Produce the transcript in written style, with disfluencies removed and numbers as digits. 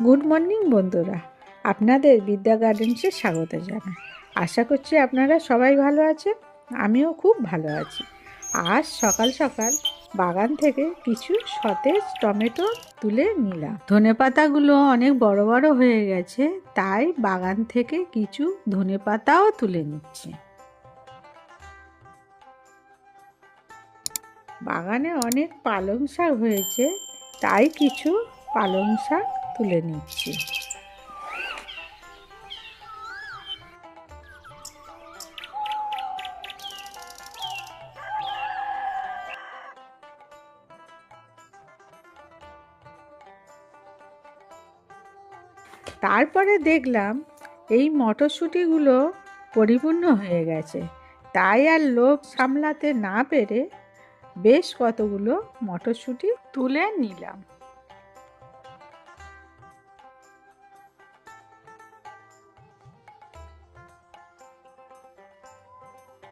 Good morning বন্ধুরা, আপনাদের বিদ্যা গার্ডেন্সে স্বাগত জানাই। আশা করছি আপনারা সবাই ভালো আছেন। আমিও খুব ভালো আছি। আজ সকাল সকাল বাগান থেকে কিছু সতেজ টমেটো তুলে নিলাম। ধনেপাতাগুলো অনেক বড় বড় হয়ে গেছে, তাই বাগান থেকে কিছু ধনেপাতাও তুলে নিচ্ছি। বাগানে অনেক পালং শাক হয়েছে, তাই কিছু পালং শাক তুলে নিচ্ছি। তারপরে দেখলাম এই মটরশুঁটিগুলো পরিপূর্ণ হয়ে গেছে, তাই আর লোভ সামলাতে না পেরে বেশ কতগুলো মটরশুঁটি তুলে নিলাম।